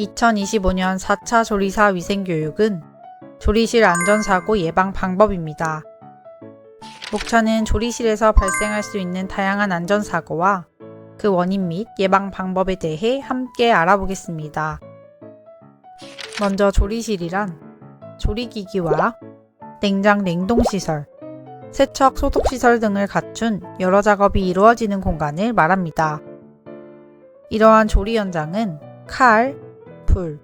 2025년 4차 조리사 위생교육은 조리실 안전사고 예방 방법입니다. 목차는 조리실에서 발생할 수 있는 다양한 안전사고와 그 원인 및 예방 방법에 대해 함께 알아보겠습니다. 먼저 조리실이란 조리기기와 냉장 냉동시설, 세척 소독시설 등을 갖춘 여러 작업이 이루어지는 공간을 말합니다. 이러한 조리 현장은 칼, 불,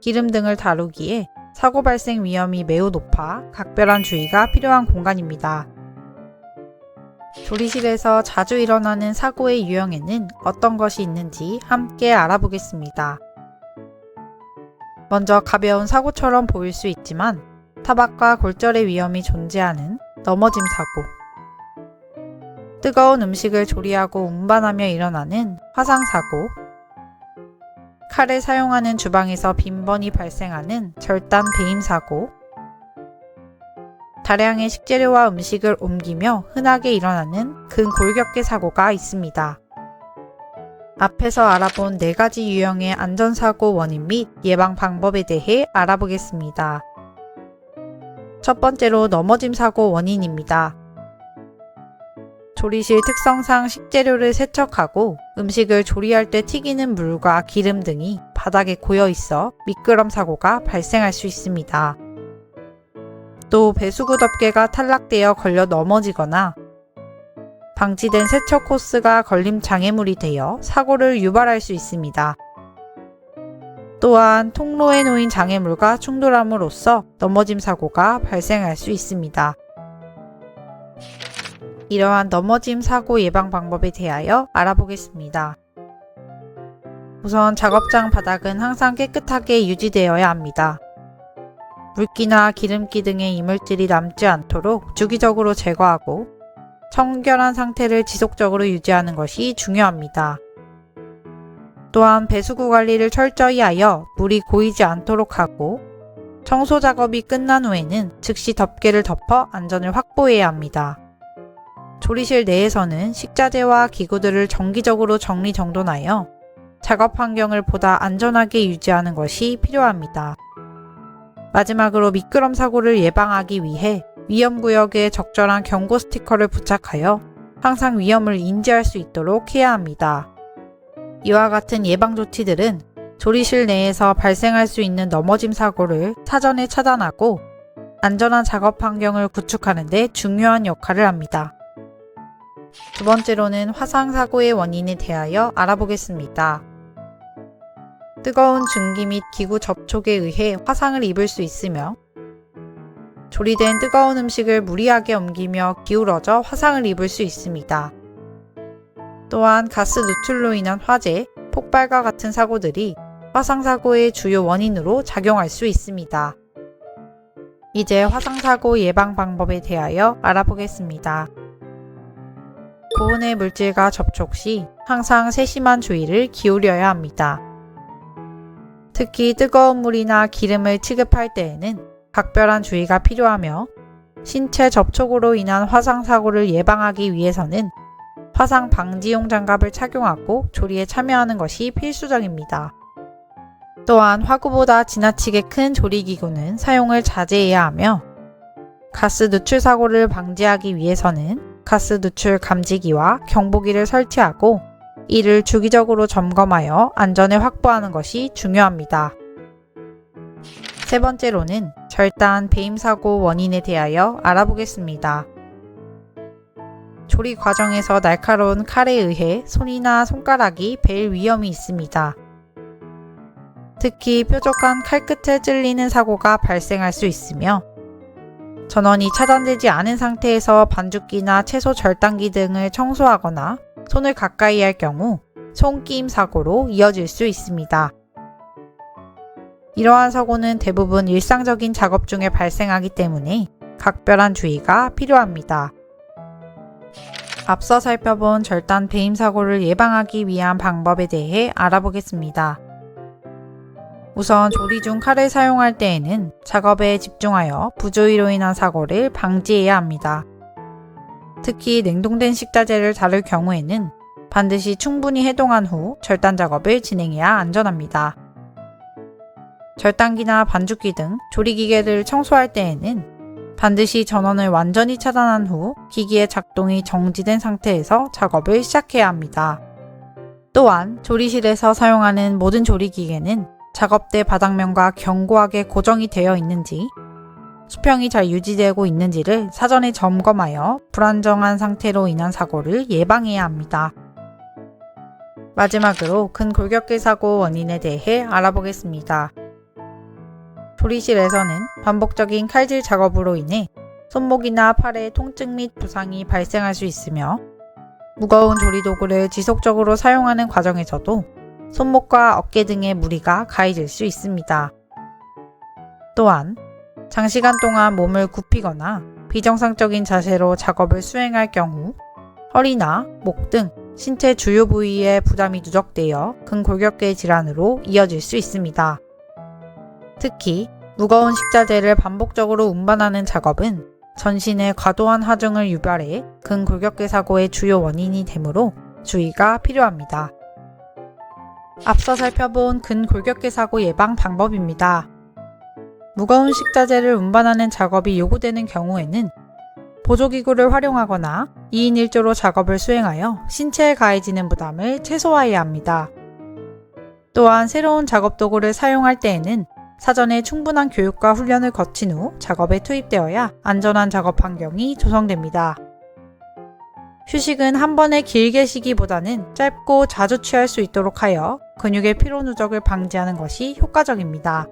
기름 등을 다루기에 사고 발생 위험이 매우 높아 각별한 주의가 필요한 공간입니다. 조리실에서 자주 일어나는 사고의 유형에는 어떤 것이 있는지 함께 알아보겠습니다. 먼저 가벼운 사고처럼 보일 수 있지만 타박과 골절의 위험이 존재하는 넘어짐 사고, 뜨거운 음식을 조리하고 운반하며 일어나는 화상 사고, 칼을 사용하는 주방에서 빈번히 발생하는 절단 배임 사고, 다량의 식재료와 음식을 옮기며 흔하게 일어나는 근골격계 사고가 있습니다. 앞에서 알아본 4가지 유형의 안전사고 원인 및 예방 방법에 대해 알아보겠습니다. 첫 번째로 넘어짐 사고 원인입니다. 조리실 특성상 식재료를 세척하고 음식을 조리할 때 튀기는 물과 기름 등이 바닥에 고여 있어 미끄럼 사고가 발생할 수 있습니다. 또 배수구 덮개가 탈락되어 걸려 넘어지거나 방치된 세척 호스가 걸림 장애물이 되어 사고를 유발할 수 있습니다. 또한 통로에 놓인 장애물과 충돌함으로써 넘어짐 사고가 발생할 수 있습니다. 이러한 넘어짐 사고 예방 방법에 대하여 알아보겠습니다. 우선 작업장 바닥은 항상 깨끗하게 유지되어야 합니다. 물기나 기름기 등의 이물질이 남지 않도록 주기적으로 제거하고 청결한 상태를 지속적으로 유지하는 것이 중요합니다. 또한 배수구 관리를 철저히 하여 물이 고이지 않도록 하고 청소 작업이 끝난 후에는 즉시 덮개를 덮어 안전을 확보해야 합니다. 조리실 내에서는 식자재와 기구들을 정기적으로 정리정돈하여 작업 환경을 보다 안전하게 유지하는 것이 필요합니다. 마지막으로 미끄럼 사고를 예방하기 위해 위험구역에 적절한 경고 스티커를 부착하여 항상 위험을 인지할 수 있도록 해야 합니다. 이와 같은 예방 조치들은 조리실 내에서 발생할 수 있는 넘어짐 사고를 사전에 차단하고 안전한 작업 환경을 구축하는 데 중요한 역할을 합니다. 두 번째로는 화상 사고의 원인에 대하여 알아보겠습니다. 뜨거운 증기 및 기구 접촉에 의해 화상을 입을 수 있으며 조리된 뜨거운 음식을 무리하게 옮기며 기울어져 화상을 입을 수 있습니다. 또한 가스 누출로 인한 화재, 폭발과 같은 사고들이 화상사고의 주요 원인으로 작용할 수 있습니다. 이제 화상사고 예방 방법에 대하여 알아보겠습니다. 고온의 물질과 접촉 시 항상 세심한 주의를 기울여야 합니다. 특히 뜨거운 물이나 기름을 취급할 때에는 각별한 주의가 필요하며 신체 접촉으로 인한 화상사고를 예방하기 위해서는 화상 방지용 장갑을 착용하고 조리에 참여하는 것이 필수적입니다. 또한 화구보다 지나치게 큰 조리기구는 사용을 자제해야 하며 가스 누출 사고를 방지하기 위해서는 가스 누출 감지기와 경보기를 설치하고 이를 주기적으로 점검하여 안전을 확보하는 것이 중요합니다. 세 번째로는 절단 배임 사고 원인에 대하여 알아보겠습니다. 조리 과정에서 날카로운 칼에 의해 손이나 손가락이 베일 위험이 있습니다. 특히 뾰족한 칼끝에 찔리는 사고가 발생할 수 있으며 전원이 차단되지 않은 상태에서 반죽기나 채소 절단기 등을 청소하거나 손을 가까이 할 경우 손끼임 사고로 이어질 수 있습니다. 이러한 사고는 대부분 일상적인 작업 중에 발생하기 때문에 각별한 주의가 필요합니다. 앞서 살펴본 절단 배임 사고를 예방하기 위한 방법에 대해 알아보겠습니다. 우선 조리 중 칼을 사용할 때에는 작업에 집중하여 부조리로 인한 사고를 방지해야 합니다. 특히 냉동된 식자재를 다룰 경우에는 반드시 충분히 해동한 후 절단 작업을 진행해야 안전합니다. 절단기나 반죽기 등 조리기계를 청소할 때에는 반드시 전원을 완전히 차단한 후 기기의 작동이 정지된 상태에서 작업을 시작해야 합니다. 또한 조리실에서 사용하는 모든 조리기계는 작업대 바닥면과 견고하게 고정이 되어 있는지, 수평이 잘 유지되고 있는지를 사전에 점검하여 불안정한 상태로 인한 사고를 예방해야 합니다. 마지막으로 근골격계 사고 원인에 대해 알아보겠습니다. 조리실에서는 반복적인 칼질 작업으로 인해 손목이나 팔의 통증 및 부상이 발생할 수 있으며, 무거운 조리도구를 지속적으로 사용하는 과정에서도 손목과 어깨 등의 무리가 가해질 수 있습니다. 또한 장시간 동안 몸을 굽히거나 비정상적인 자세로 작업을 수행할 경우 허리나 목 등 신체 주요 부위에 부담이 누적되어 근골격계 질환으로 이어질 수 있습니다. 특히 무거운 식자재를 반복적으로 운반하는 작업은 전신에 과도한 하중을 유발해 근골격계 사고의 주요 원인이 되므로 주의가 필요합니다. 앞서 살펴본 근골격계 사고 예방 방법입니다. 무거운 식자재를 운반하는 작업이 요구되는 경우에는 보조기구를 활용하거나 2인 1조로 작업을 수행하여 신체에 가해지는 부담을 최소화해야 합니다. 또한 새로운 작업 도구를 사용할 때에는 사전에 충분한 교육과 훈련을 거친 후 작업에 투입되어야 안전한 작업 환경이 조성됩니다. 휴식은 한 번에 길게 쉬기보다는 짧고 자주 취할 수 있도록 하여 근육의 피로 누적을 방지하는 것이 효과적입니다.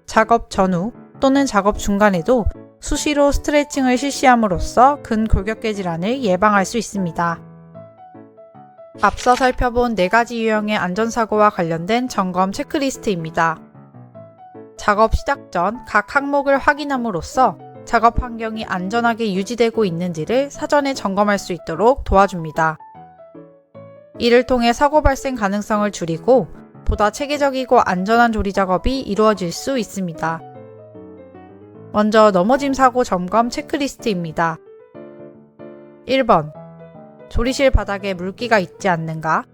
작업 전후 또는 작업 중간에도 수시로 스트레칭을 실시함으로써 근골격계 질환을 예방할 수 있습니다. 앞서 살펴본 4가지 유형의 안전사고와 관련된 점검 체크리스트입니다. 작업 시작 전 각 항목을 확인함으로써 작업 환경이 안전하게 유지되고 있는지를 사전에 점검할 수 있도록 도와줍니다. 이를 통해 사고 발생 가능성을 줄이고 보다 체계적이고 안전한 조리 작업이 이루어질 수 있습니다. 먼저 넘어짐 사고 점검 체크리스트입니다. 1번. 조리실 바닥에 물기가 있지 않는가?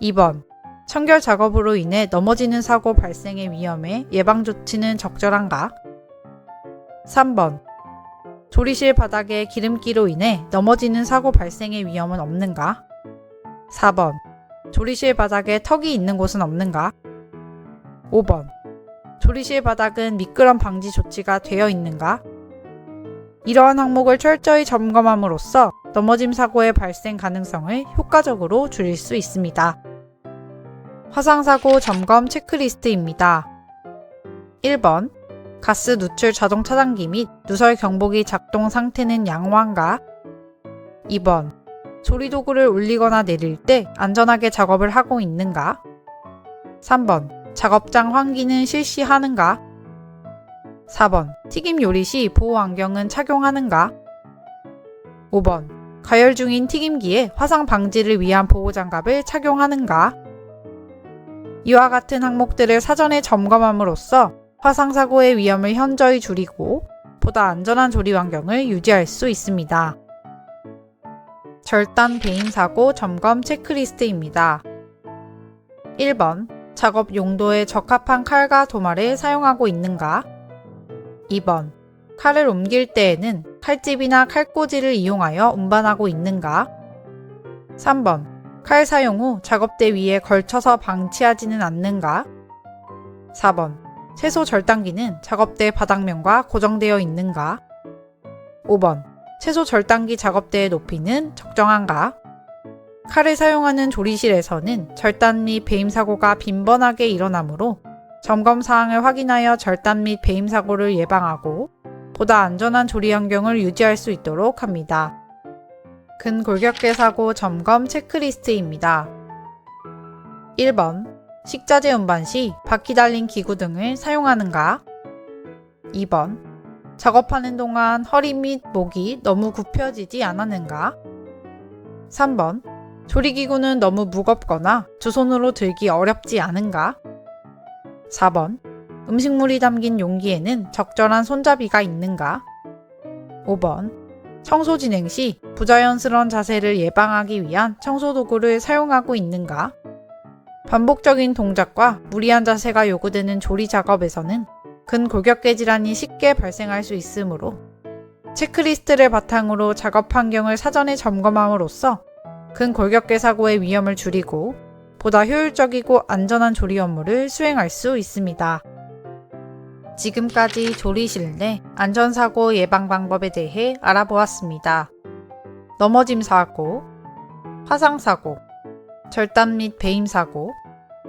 2번. 청결 작업으로 인해 넘어지는 사고 발생의 위험에 예방 조치는 적절한가? 3번. 조리실 바닥에 기름기로 인해 넘어지는 사고 발생의 위험은 없는가? 4번. 조리실 바닥에 턱이 있는 곳은 없는가? 5번. 조리실 바닥은 미끄럼 방지 조치가 되어 있는가? 이러한 항목을 철저히 점검함으로써 넘어짐 사고의 발생 가능성을 효과적으로 줄일 수 있습니다. 화상사고 점검 체크리스트입니다. 1번. 가스 누출 자동 차단기 및 누설 경보기 작동 상태는 양호한가? 2번. 조리도구를 올리거나 내릴 때 안전하게 작업을 하고 있는가? 3번. 작업장 환기는 실시하는가? 4번. 튀김 요리 시 보호 안경은 착용하는가? 5번. 가열 중인 튀김기에 화상 방지를 위한 보호 장갑을 착용하는가? 이와 같은 항목들을 사전에 점검함으로써 화상사고의 위험을 현저히 줄이고 보다 안전한 조리 환경을 유지할 수 있습니다. 절단 배임 사고 점검 체크리스트입니다. 1번. 작업 용도에 적합한 칼과 도마를 사용하고 있는가? 2번. 칼을 옮길 때에는 칼집이나 칼꽂이를 이용하여 운반하고 있는가? 3번. 칼 사용 후 작업대 위에 걸쳐서 방치하지는 않는가? 4번. 채소 절단기는 작업대 바닥면과 고정되어 있는가? 5번. 채소 절단기 작업대의 높이는 적정한가? 칼을 사용하는 조리실에서는 절단 및 배임 사고가 빈번하게 일어나므로 점검 사항을 확인하여 절단 및 배임 사고를 예방하고 보다 안전한 조리 환경을 유지할 수 있도록 합니다. 근골격계 사고 점검 체크리스트입니다. 1번. 식자재 운반 시 바퀴 달린 기구 등을 사용하는가? 2번. 작업하는 동안 허리 및 목이 너무 굽혀지지 않았는가? 3번. 조리기구는 너무 무겁거나 두 손으로 들기 어렵지 않은가? 4번. 음식물이 담긴 용기에는 적절한 손잡이가 있는가? 5번. 청소 진행 시 부자연스러운 자세를 예방하기 위한 청소도구를 사용하고 있는가? 반복적인 동작과 무리한 자세가 요구되는 조리 작업에서는 근골격계 질환이 쉽게 발생할 수 있으므로 체크리스트를 바탕으로 작업 환경을 사전에 점검함으로써 근골격계 사고의 위험을 줄이고 보다 효율적이고 안전한 조리 업무를 수행할 수 있습니다. 지금까지 조리실 내 안전사고 예방 방법에 대해 알아보았습니다. 넘어짐 사고, 화상 사고, 절단 및 배임 사고,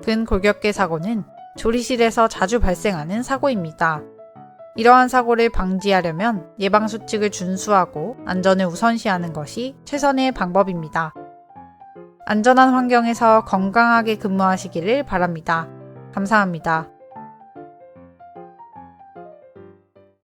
근골격계 사고는 조리실에서 자주 발생하는 사고입니다. 이러한 사고를 방지하려면 예방수칙을 준수하고 안전을 우선시하는 것이 최선의 방법입니다. 안전한 환경에서 건강하게 근무하시기를 바랍니다. 감사합니다.